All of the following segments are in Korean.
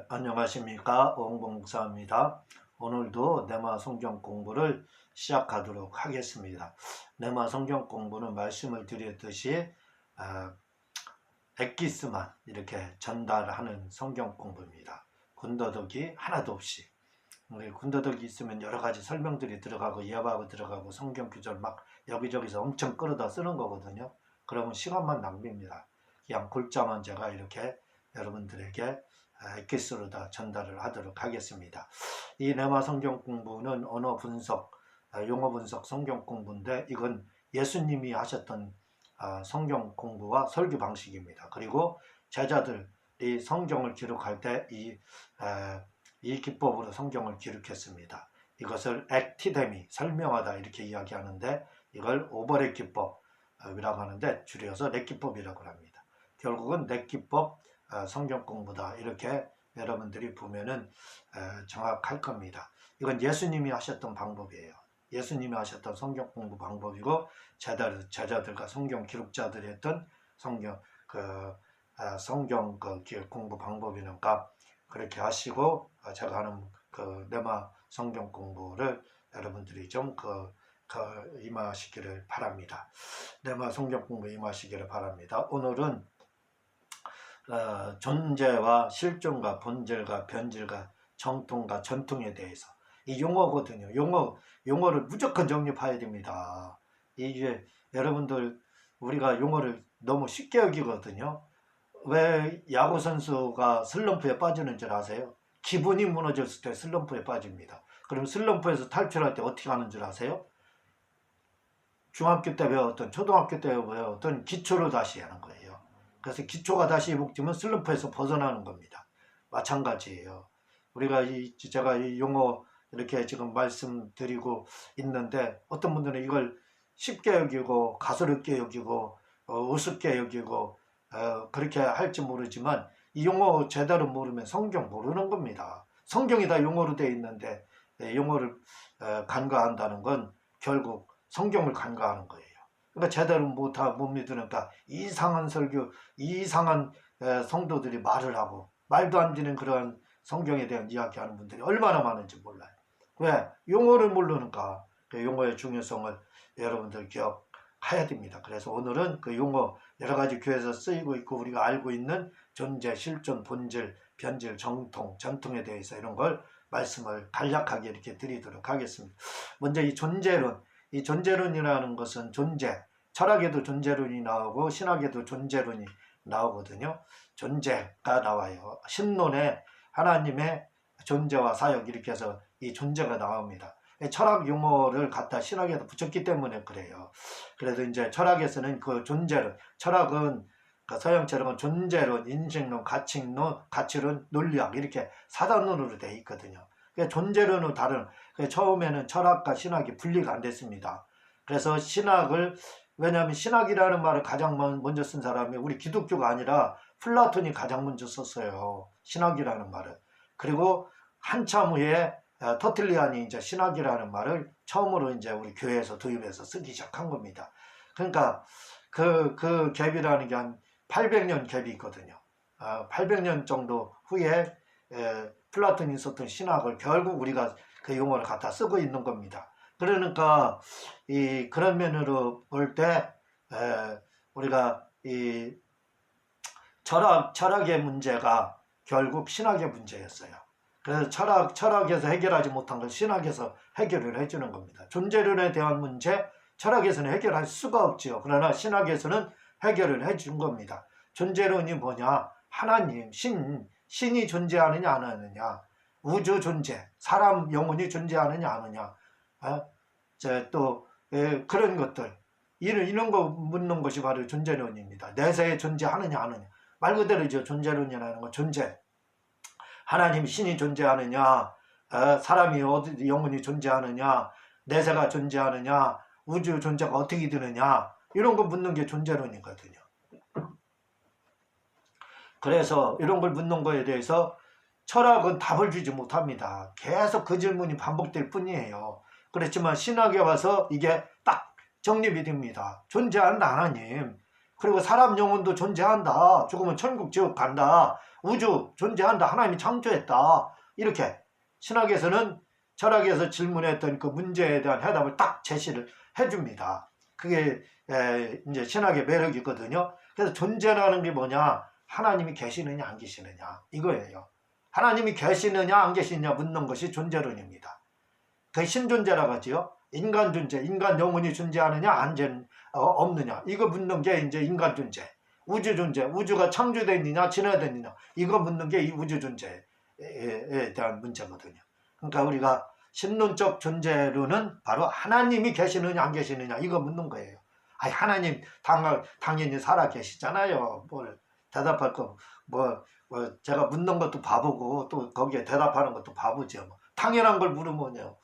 안녕하십니까, 오홍봉사입니다. 오늘도 네마 성경 공부를 시작하도록 하겠습니다. 네마 성경 공부는 말씀을 드렸듯이 엑기스만 이렇게 전달하는 성경 공부입니다. 군더더기 하나도 없이. 군더더기 있으면 여러 가지 설명들이 들어가고 예화가 들어가고 성경 구절 막 여기저기서 엄청 끌어다 쓰는 거거든요. 그러면 시간만 낭비입니다. 그냥 골자만 제가 이렇게 여러분들에게 엑기스로 다 전달을 하도록 하겠습니다. 이 네마 성경 공부는 언어 분석, 용어 분석 성경 공부인데 이건 예수님이 하셨던 성경 공부와 설교 방식입니다. 그리고 제자들이 성경을 기록할 때 이 기법으로 성경을 기록했습니다. 이것을 액티데미, 설명하다 이렇게 이야기하는데 이걸 오버랩 기법이라고 하는데 줄여서 넷기법이라고 합니다. 결국은 넷기법 성경 공부다 이렇게 여러분들이 보면은 정확할 겁니다. 이건 예수님이 하셨던 방법이에요. 예수님이 하셨던 성경 공부 방법이고 제자들과 성경 기록자들이 했던 성경 공부 방법이니까 그렇게 하시고 제가 하는 네마 성경 공부를 여러분들이 좀 임하시기를 바랍니다. 네마 성경 공부 임하시기를 바랍니다. 오늘은 존재와 실존과 본질과 변질과 정통과 전통에 대해서 이 용어거든요. 용어를 무조건 정립해야 됩니다. 이게 여러분들 우리가 용어를 너무 쉽게 여기거든요. 왜 야구 선수가 슬럼프에 빠지는 줄 아세요? 기분이 무너졌을 때 슬럼프에 빠집니다. 그럼 슬럼프에서 탈출할 때 어떻게 하는 줄 아세요? 중학교 때 배웠던 초등학교 때 배웠던 기초를 다시 하는 거예요. 그래서 기초가 다시 회복되면 슬럼프에서 벗어나는 겁니다. 마찬가지예요. 제가 이 용어 이렇게 지금 말씀드리고 있는데 어떤 분들은 이걸 쉽게 여기고 가소롭게 여기고 우습게 여기고 그렇게 할지 모르지만 이 용어 제대로 모르면 성경 모르는 겁니다. 성경이 다 용어로 되어 있는데 용어를 간과한다는 건 결국 성경을 간과하는 거예요. 그러니까 제대로 못 믿으니까 이상한 설교, 이상한 성도들이 말을 하고 말도 안 되는 그런 성경에 대한 이야기하는 분들이 얼마나 많은지 몰라요. 왜? 용어를 모르니까 그 용어의 중요성을 여러분들 기억해야 됩니다. 그래서 오늘은 그 용어 여러 가지 교회에서 쓰이고 있고 우리가 알고 있는 존재, 실존, 본질, 변질, 정통, 전통에 대해서 이런 걸 말씀을 간략하게 이렇게 드리도록 하겠습니다. 먼저 이 존재론이라는 것은 존재, 철학에도 존재론이 나오고 신학에도 존재론이 나오거든요. 존재가 나와요. 신론에 하나님의 존재와 사역 이렇게 해서 이 존재가 나옵니다. 철학 용어를 갖다 신학에다 붙였기 때문에 그래요. 그래서 이제 철학에서는 그 존재론, 철학은 서양 철학은 존재론, 인식론, 가치론, 논리학 이렇게 4단원으로 되어 있거든요. 존재론은 다른, 처음에는 철학과 신학이 분리가 안 됐습니다. 그래서 왜냐하면 신학이라는 말을 가장 먼저 쓴 사람이 우리 기독교가 아니라 플라톤이 가장 먼저 썼어요. 신학이라는 말을. 그리고 한참 후에 터틀리안이 이제 신학이라는 말을 처음으로 이제 우리 교회에서 도입해서 쓰기 시작한 겁니다. 그러니까 그 갭이라는 게 한 800년 갭이 있거든요. 800년 정도 후에 플라톤이 썼던 신학을 결국 우리가 그 용어를 갖다 쓰고 있는 겁니다. 그러니까 그런 면으로 볼 때 우리가 이 철학의 문제가 결국 신학의 문제였어요. 그래서 철학에서 해결하지 못한 걸 신학에서 해결을 해주는 겁니다. 존재론에 대한 문제 철학에서는 해결할 수가 없지요. 그러나 신학에서는 해결을 해준 겁니다. 존재론이 뭐냐? 하나님, 신이 존재하느냐 안 하느냐, 우주 존재, 사람 영혼이 존재하느냐 안 하느냐, 또 그런 것들 이런 거 묻는 것이 바로 존재론입니다. 내세에 존재하느냐 안 하느냐. 말 그대로죠. 존재론이라는 건 존재. 하나님 신이 존재하느냐, 사람이 영혼이 존재하느냐, 내세가 존재하느냐, 우주 존재가 어떻게 되느냐 이런 거 묻는 게 존재론이거든요. 그래서 이런 걸 묻는 거에 대해서 철학은 답을 주지 못합니다. 계속 그 질문이 반복될 뿐이에요. 그렇지만 신학에 와서 이게 딱 정립이 됩니다. 존재한다 하나님. 그리고 사람 영혼도 존재한다. 죽으면 천국 지옥 간다. 우주 존재한다. 하나님이 창조했다. 이렇게 신학에서는 철학에서 질문했던 그 문제에 대한 해답을 딱 제시를 해줍니다. 그게 이제 신학의 매력이거든요. 그래서 존재라는 게 뭐냐? 하나님이 계시느냐 안 계시느냐 이거예요. 하나님이 계시느냐 안 계시느냐 묻는 것이 존재론입니다. 그 신존재라고 하지요. 인간 존재, 인간 영혼이 존재하느냐 없느냐 이거 묻는 게 이제 인간 존재. 우주 존재, 우주가 창조됐느냐 진화됐느냐 이거 묻는 게 이 우주 존재에 대한 문제거든요. 그러니까 우리가 신론적 존재론은 바로 하나님이 계시느냐 안 계시느냐 이거 묻는 거예요. 아니 하나님 당연히 살아 계시잖아요. 뭘 대답할 거 제가 묻는 것도 바보고 또 거기에 대답하는 것도 바보죠. 당연한 걸 물으면요.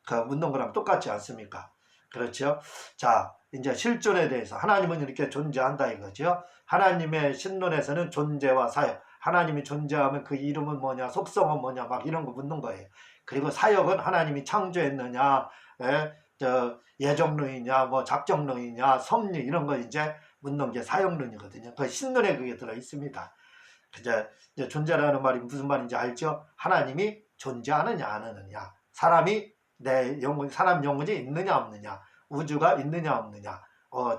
그 묻는 거랑 똑같지 않습니까? 그렇죠? 자, 이제 실존에 대해서 하나님은 이렇게 존재한다 이거죠. 하나님의 신론에서는 존재와 사역, 하나님이 존재하면 그 이름은 뭐냐, 속성은 뭐냐, 막 이런 거 묻는 거예요. 그리고 사역은 하나님이 창조했느냐, 예정론이냐, 뭐 작정론이냐, 섭리 이런 거 이제 묻는 게 사역론이거든요. 그 신론에 그게 들어 있습니다. 이제 존재라는 말이 무슨 말인지 알죠? 하나님이 존재하느냐 안 하느냐, 사람이 사람 영혼이 있느냐 없느냐, 우주가 있느냐 없느냐,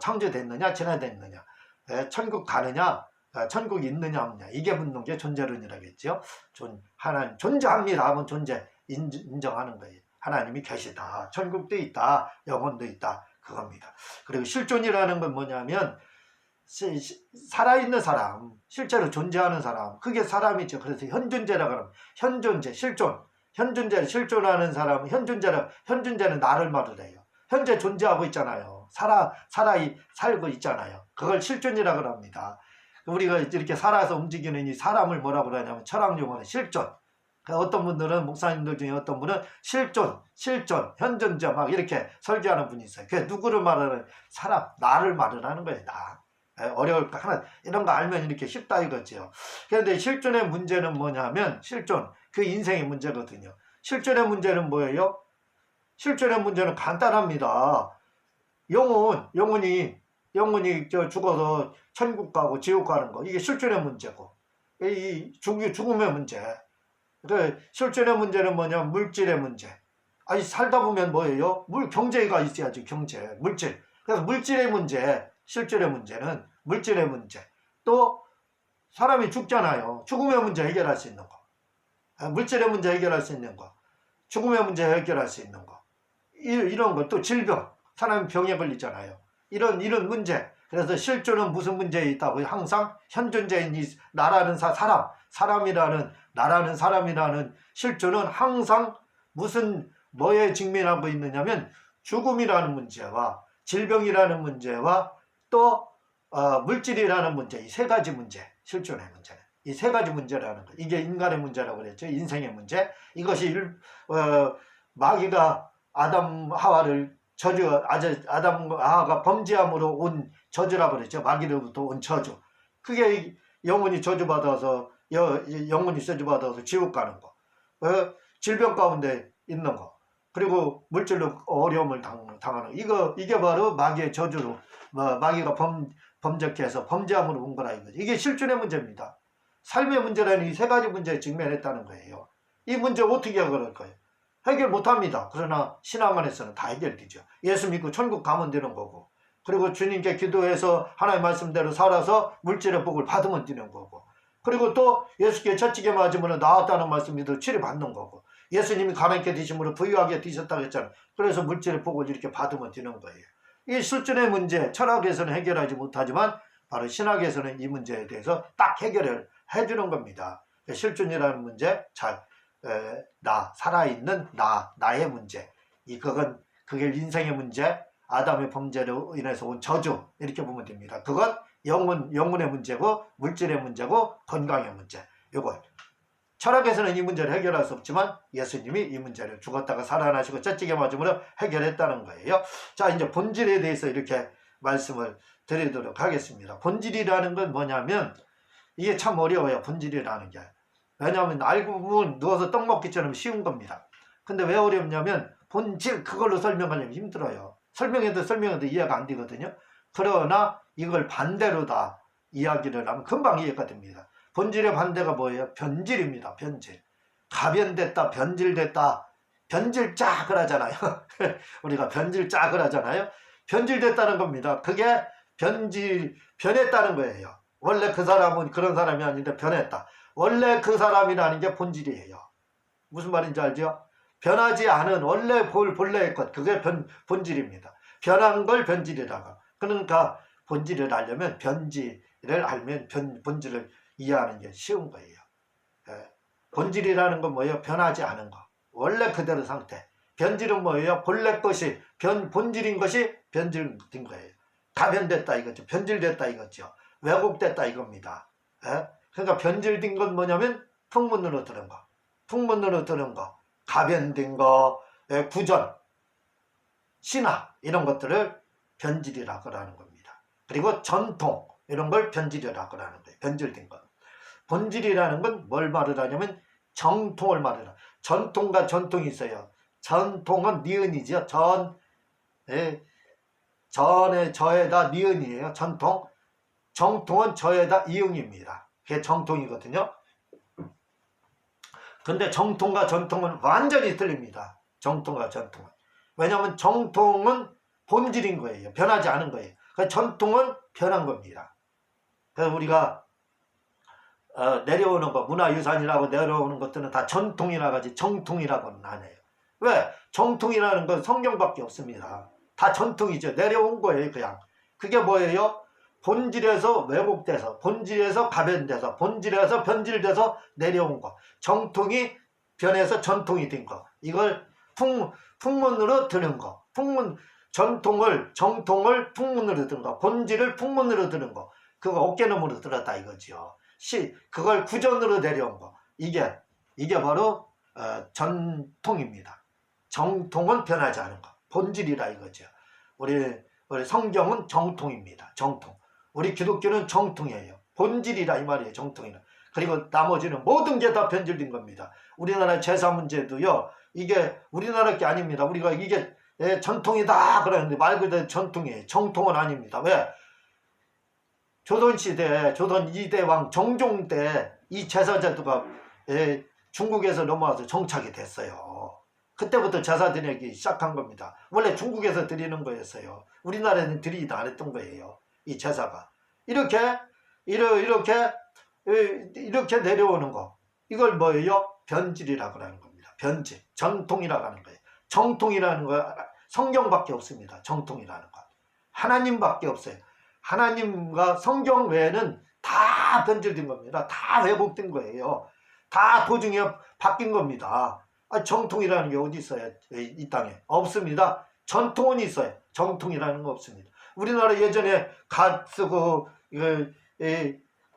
창조됐느냐 진화됐느냐, 천국 가느냐, 천국이 있느냐 없느냐 이게 묻는 게 존재론이라겠죠. 하나님 존재합니다 하면 존재 인정하는 거예요. 하나님이 계시다, 천국도 있다, 영혼도 있다 그겁니다. 그리고 실존이라는 건 뭐냐면 살아있는 사람, 실제로 존재하는 사람, 그게 사람이죠. 그래서 현존재라고 하면 현존재, 실존, 현존재를 실존하는 사람은 현존재는 나를 말을 해요. 현재 존재하고 있잖아요. 살고 있잖아요. 그걸 실존이라고 합니다. 우리가 이렇게 살아서 움직이는 이 사람을 뭐라고 그러냐면 철학 용어는 실존. 어떤 분들은 목사님들 중에 어떤 분은 실존, 현존재 막 이렇게 설교하는 분이 있어요. 그게 누구를 말하는 사람, 나를 말을 하는 거예요. 나. 어려울까 하나 이런 거 알면 이렇게 쉽다 이거죠. 그런데 실존의 문제는 뭐냐면 실존 그 인생의 문제거든요. 실존의 문제는 뭐예요? 실존의 문제는 간단합니다. 영혼이 죽어서 천국 가고 지옥 가는 거 이게 실존의 문제고 이 죽음의 문제. 그 실존의 문제는 뭐냐? 물질의 문제. 아니 살다 보면 뭐예요? 경제가 있어야지 경제, 물질. 그래서 물질의 문제, 실존의 문제는 물질의 문제. 또 사람이 죽잖아요. 죽음의 문제 해결할 수 있는 거. 물질의 문제 해결할 수 있는 거. 죽음의 문제 해결할 수 있는 거. 이런 거. 또 질병. 사람이 병에 걸리잖아요. 이런 문제. 그래서 실존은 무슨 문제에 있다고 항상 현존재인 이 나라는 나라는 사람이라는 실존은 항상 뭐에 직면하고 있느냐면 죽음이라는 문제와 질병이라는 문제와 또 물질이라는 문제, 이 세 가지 문제, 실존의 문제는 이 세 가지 문제라는 거. 이게 인간의 문제라고 그랬죠. 인생의 문제. 이것이 마귀가 아담 하와를 아담 하와가 범죄함으로 온 저주라고 그랬죠. 마귀로부터 온 저주. 그게 영혼이 저주받아서 지옥 가는 거. 질병 가운데 있는 거. 그리고 물질로 어려움을 당하는 거. 이게 바로 마귀의 저주로 마귀가 범죄해서 범죄함으로 온 거라 이거죠. 이게 실존의 문제입니다. 삶의 문제라는 이 세 가지 문제에 직면했다는 거예요. 이 문제 어떻게 해결할 거예요? 해결 못합니다. 그러나 신앙 안에서는 다 해결되죠. 예수 믿고 천국 가면 되는 거고, 그리고 주님께 기도해서 하나님 말씀대로 살아서 물질의 복을 받으면 되는 거고, 그리고 또 예수께 채찍에 맞으면 나았다는 말씀으로 치료받는 거고, 예수님이 가난케 드심으로 부유하게 드셨다고 했잖아요. 그래서 물질의 복을 이렇게 받으면 되는 거예요. 이 실존의 문제, 철학에서는 해결하지 못하지만 바로 신학에서는 이 문제에 대해서 딱 해결을 해주는 겁니다. 실존이라는 문제, 살아있는 나의 문제. 그게 인생의 문제, 아담의 범죄로 인해서 온 저주, 이렇게 보면 됩니다. 그건 영혼의 문제고, 물질의 문제고, 건강의 문제. 요거. 철학에서는 이 문제를 해결할 수 없지만 예수님이 이 문제를 죽었다가 살아나시고 채찍에 맞음으로 해결했다는 거예요. 자, 이제 본질에 대해서 이렇게 말씀을 드리도록 하겠습니다. 본질이라는 건 뭐냐면 이게 참 어려워요. 본질이라는 게. 왜냐하면 알고 보면 누워서 떡 먹기처럼 쉬운 겁니다. 근데 왜 어렵냐면 본질 그걸로 설명하려면 힘들어요. 설명해도 이해가 안 되거든요. 그러나 이걸 반대로 다 이야기를 하면 금방 이해가 됩니다. 본질의 반대가 뭐예요? 변질입니다. 변질. 가변됐다, 변질됐다. 변질짝을 하잖아요. 우리가 변질짝을 하잖아요. 변질됐다는 겁니다. 그게 변했다는 거예요. 원래 그 사람은 그런 사람이 아닌데 변했다. 원래 그 사람이라는 게 본질이에요. 무슨 말인지 알죠? 변하지 않은 원래 본래의 것, 그게 본질입니다. 변한 걸 변질이라고. 그러니까 본질을 알려면 변질을 알면 본질을 이해하는 게 쉬운 거예요. 본질이라는 건 뭐예요? 변하지 않은 거. 원래 그대로 상태. 변질은 뭐예요? 본래 것이 본질인 것이 변질된 거예요. 가변됐다 이거죠. 변질됐다 이거죠. 왜곡됐다 이겁니다. 그러니까 변질된 건 뭐냐면 풍문으로 들은 거. 풍문으로 들은 거. 가변된 거, 구전, 신화 이런 것들을 변질이라고 하는 겁니다. 그리고 전통 이런 걸 변질이라고 하는 거예요. 변질된 거. 본질이라는 건 뭘 말을 하냐면 정통을 말을 해요. 전통과 전통이 있어요. 전통은 니은이죠. 전에 저에다 니은이에요. 전통. 정통은 저에다 이응입니다. 그게 정통이거든요. 근데 정통과 전통은 완전히 틀립니다. 정통과 전통은. 왜냐하면 정통은 본질인 거예요. 변하지 않은 거예요. 전통은 변한 겁니다. 그래서 우리가 내려오는 거, 문화유산이라고 내려오는 것들은 다 전통이라고 하지 정통이라고는 안 해요. 왜? 정통이라는 건 성경밖에 없습니다. 다 전통이죠. 내려온 거예요. 그냥. 그게 뭐예요? 본질에서 왜곡돼서, 본질에서 가변돼서, 본질에서 변질돼서 내려온 거. 정통이 변해서 전통이 된 거. 이걸 풍문으로 드는 거. 정통을 풍문으로 드는 거. 본질을 풍문으로 드는 거. 그거 어깨너머로 들었다 이거죠. 그걸 구전으로 내려온 거. 이게 바로 전통입니다. 정통은 변하지 않은 거. 본질이라 이거죠. 우리 성경은 정통입니다. 정통. 우리 기독교는 정통이에요. 본질이라 이 말이에요. 정통이라. 그리고 나머지는 모든 게 다 변질된 겁니다. 우리나라 제사 문제도요. 이게 우리나라 게 아닙니다. 우리가 이게 전통이다 그러는데 말 그대로 전통이에요. 정통은 아닙니다. 왜? 조선시대, 조선 2대 왕 정종 때 이 제사제도가 중국에서 넘어와서 정착이 됐어요. 그때부터 제사 드리기 시작한 겁니다. 원래 중국에서 드리는 거였어요. 우리나라에는 드리지도 않았던 거예요. 이 제사가. 이렇게 내려오는 거. 이걸 뭐예요? 변질이라고 하는 겁니다. 변질. 전통이라고 하는 거예요. 정통이라는 거 성경밖에 없습니다. 정통이라는 거. 하나님밖에 없어요. 하나님과 성경 외에는 다 변질된 겁니다. 다 왜곡된 거예요. 다 도중에 바뀐 겁니다. 정통이라는 게 어디 있어요? 이 땅에. 없습니다. 전통은 있어요. 정통이라는 거 없습니다. 우리나라 예전에 갓 쓰고,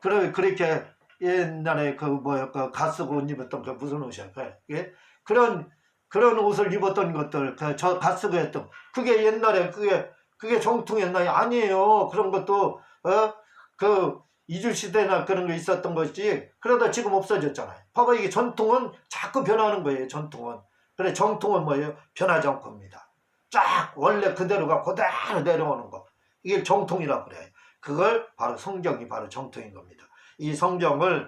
그렇게 옛날에 갓 쓰고 옷 입었던 그 무슨 옷이야? 그런 옷을 입었던 것들, 갓 쓰고 했던, 그게 옛날에 그게 정통이었나요? 아니에요. 그런 것도, 이주시대나 그런 거 있었던 것이, 그러다 지금 없어졌잖아요. 봐봐, 이게 전통은 자꾸 변하는 거예요, 전통은. 그래, 정통은 뭐예요? 변하지 않고입니다. 쫙, 원래 그대로가 그대로 내려오는 거. 이게 정통이라고 그래요. 그걸 바로 성경이 바로 정통인 겁니다. 이 성경을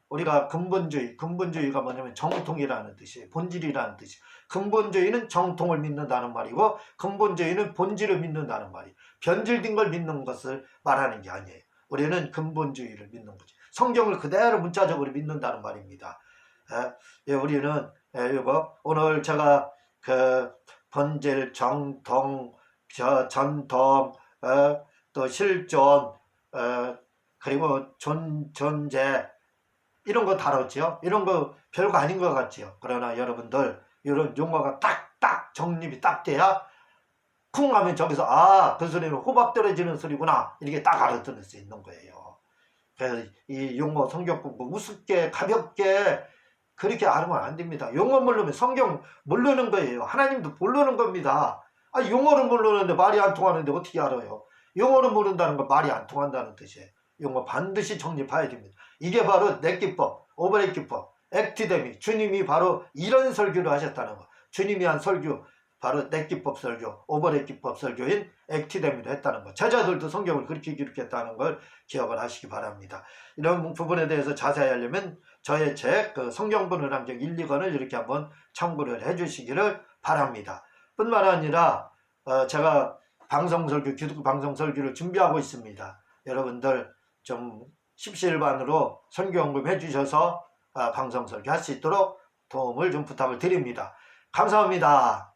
우리가 근본주의가 뭐냐면 정통이라는 뜻이에요. 본질이라는 뜻이에요. 근본주의는 정통을 믿는다는 말이고, 근본주의는 본질을 믿는다는 말이에요. 변질된 걸 믿는 것을 말하는 게 아니에요. 우리는 근본주의를 믿는 거죠. 성경을 그대로 문자적으로 믿는다는 말입니다. 우리는 오늘 제가 본질, 정통, 전통, 또 실존, 그리고 존재 이런 거 다뤘죠. 이런 거 별거 아닌 것 같지요. 그러나 여러분들 이런 용어가 딱딱 정립이 딱 돼야 쿵 하면 저기서 그 소리는 호박 떨어지는 소리구나 이렇게 딱 알아들을 수 있는 거예요. 그래서 이 용어 성경 공부 우습게 가볍게 그렇게 알으면 안 됩니다. 용어 모르면 성경 모르는 거예요. 하나님도 모르는 겁니다. 용어를 모르는데 말이 안 통하는데 어떻게 알아요? 용어를 모른다는 건 말이 안 통한다는 뜻이에요. 용어 반드시 정립해야 됩니다. 이게 바로 넷기법, 오버레이기법, 액티데미. 주님이 바로 이런 설교를 하셨다는 거. 주님이 한 설교 바로 넷기법 설교, 오버랩기법 설교인 액티데미로 했다는 것. 제자들도 성경을 그렇게 기록했다는 걸 기억을 하시기 바랍니다. 이런 부분에 대해서 자세히 하려면 저의 책 성경본을 함정 1, 2권을 이렇게 한번 참고를 해주시기를 바랍니다. 뿐만 아니라 제가 방송설교, 기독교 방송설교를 준비하고 있습니다. 여러분들 좀 십시일반으로 선교연금 해주셔서 방송설교 할 수 있도록 도움을 좀 부탁을 드립니다. 감사합니다.